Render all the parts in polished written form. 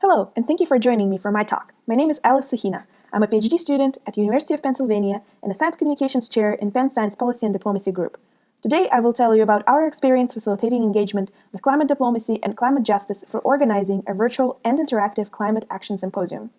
Hello, and thank you for joining me for my talk. My name is Alice Suhina. I'm a PhD student at the University of Pennsylvania and a Science Communications Chair in Penn Science Policy and Diplomacy Group. Today, I will tell you about our experience facilitating engagement with climate diplomacy and climate justice for organizing a virtual and interactive Climate Action Symposium.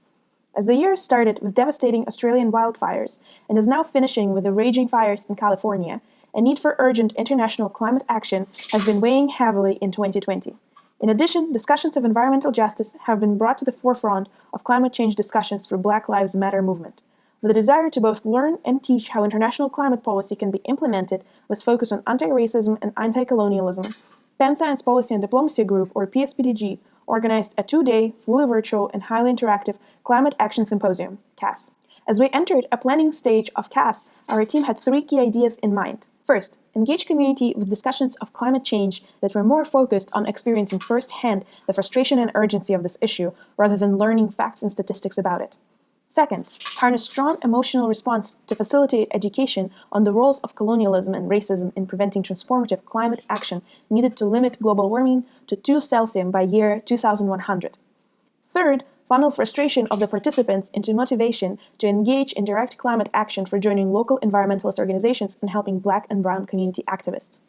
As the year started with devastating Australian wildfires and is now finishing with the raging fires in California, a need for urgent international climate action has been weighing heavily in 2020. In addition, discussions of environmental justice have been brought to the forefront of climate change discussions through Black Lives Matter movement. With a desire to both learn and teach how international climate policy can be implemented with focus on anti-racism and anti-colonialism, Penn Science Policy and Diplomacy Group, or PSPDG, organized a 2-day, fully virtual and highly interactive Climate Action Symposium, CAS. As we entered a planning stage of CAS, our team had 3 key ideas in mind. First, engage community with discussions of climate change that were more focused on experiencing firsthand the frustration and urgency of this issue rather than learning facts and statistics about it. Second, harness strong emotional response to facilitate education on the roles of colonialism and racism in preventing transformative climate action needed to limit global warming to 2 Celsius by year 2100. Third, funnel frustration of the participants into motivation to engage in direct climate action for joining local environmentalist organizations and helping Black and Brown community activists.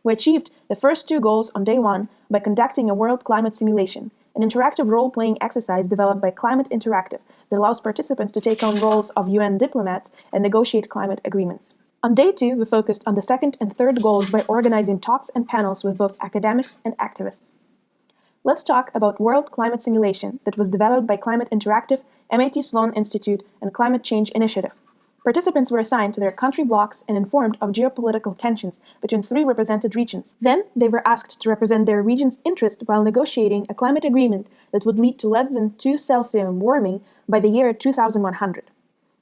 We achieved the first 2 goals on day 1 by conducting a world climate simulation, an interactive role-playing exercise developed by Climate Interactive that allows participants to take on roles of UN diplomats and negotiate climate agreements. On day 2, we focused on the second and third goals by organizing talks and panels with both academics and activists. Let's talk about World Climate Simulation that was developed by Climate Interactive, MIT Sloan Institute, and Climate Change Initiative. Participants were assigned to their country blocks and informed of geopolitical tensions between 3 represented regions. Then, they were asked to represent their region's interest while negotiating a climate agreement that would lead to less than 2 Celsius warming by the year 2100.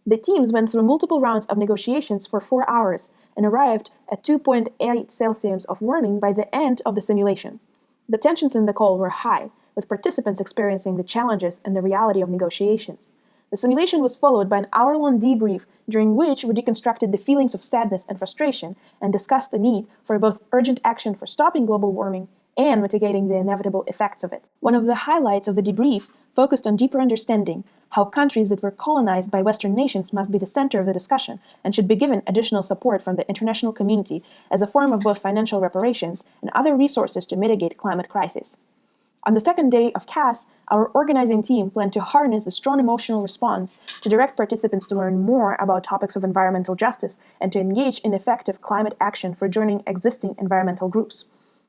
The teams went through multiple rounds of negotiations for 4 hours and arrived at 2.8 Celsius of warming by the end of the simulation. The tensions in the call were high, with participants experiencing the challenges and the reality of negotiations. The simulation was followed by an hour-long debrief, during which we deconstructed the feelings of sadness and frustration and discussed the need for both urgent action for stopping global warming and mitigating the inevitable effects of it. One of the highlights of the debrief focused on deeper understanding how countries that were colonized by Western nations must be the center of the discussion and should be given additional support from the international community as a form of both financial reparations and other resources to mitigate climate crisis. On the second day of CAS, our organizing team planned to harness a strong emotional response to direct participants to learn more about topics of environmental justice and to engage in effective climate action for joining existing environmental groups.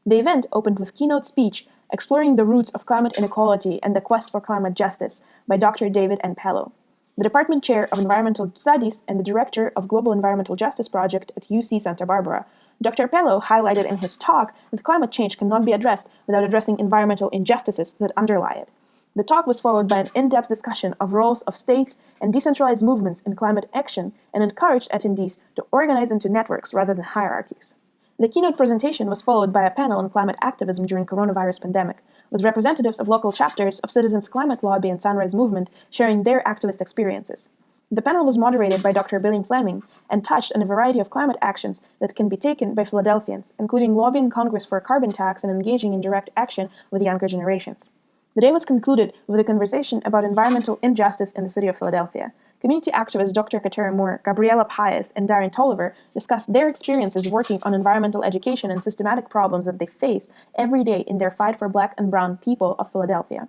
The event opened with keynote speech exploring the roots of climate inequality and the quest for climate justice by Dr. David N. Pello, the Department Chair of Environmental Studies and the Director of Global Environmental Justice Project at UC Santa Barbara. Dr. Pello highlighted in his talk that climate change cannot be addressed without addressing environmental injustices that underlie it. The talk was followed by an in-depth discussion of roles of states and decentralized movements in climate action and encouraged attendees to organize into networks rather than hierarchies. The keynote presentation was followed by a panel on climate activism during coronavirus pandemic, with representatives of local chapters of Citizens Climate Lobby and Sunrise Movement sharing their activist experiences. The panel was moderated by Dr. Billy Fleming and touched on a variety of climate actions that can be taken by Philadelphians, including lobbying Congress for a carbon tax and engaging in direct action with younger generations. The day was concluded with a conversation about environmental injustice in the city of Philadelphia. Community activists Dr. Katera Moore, Gabriela Paez, and Darren Tolliver discussed their experiences working on environmental education and systematic problems that they face every day in their fight for Black and Brown people of Philadelphia.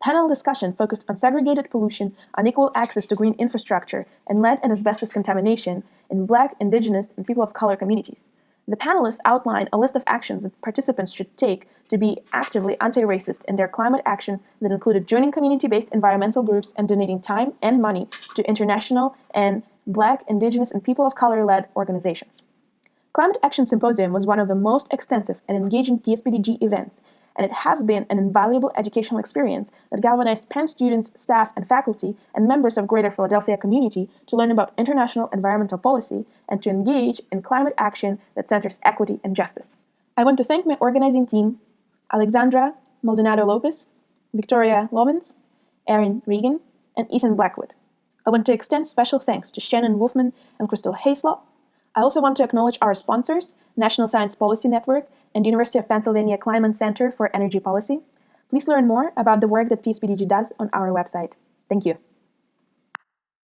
Panel discussion focused on segregated pollution, unequal access to green infrastructure, and lead and asbestos contamination in Black, Indigenous, and people of color communities. The panelists outlined a list of actions that participants should take to be actively anti-racist in their climate action that included joining community-based environmental groups and donating time and money to international and Black, Indigenous, and people of color-led organizations. Climate Action Symposium was one of the most extensive and engaging PSPDG events, and it has been an invaluable educational experience that galvanized Penn students, staff, and faculty, and members of Greater Philadelphia community to learn about international environmental policy and to engage in climate action that centers equity and justice. I want to thank my organizing team, Alexandra, Maldonado-Lopez, Victoria Lovins, Erin, Reagan, and Ethan Blackwood. I want to extend special thanks to Shannon, Wolfman, and Krystal Haislop. I also want to acknowledge our sponsors, National Science Policy Network and University of Pennsylvania Climate Center for Energy Policy. Please learn more about the work that PSPDG does on our website. Thank you.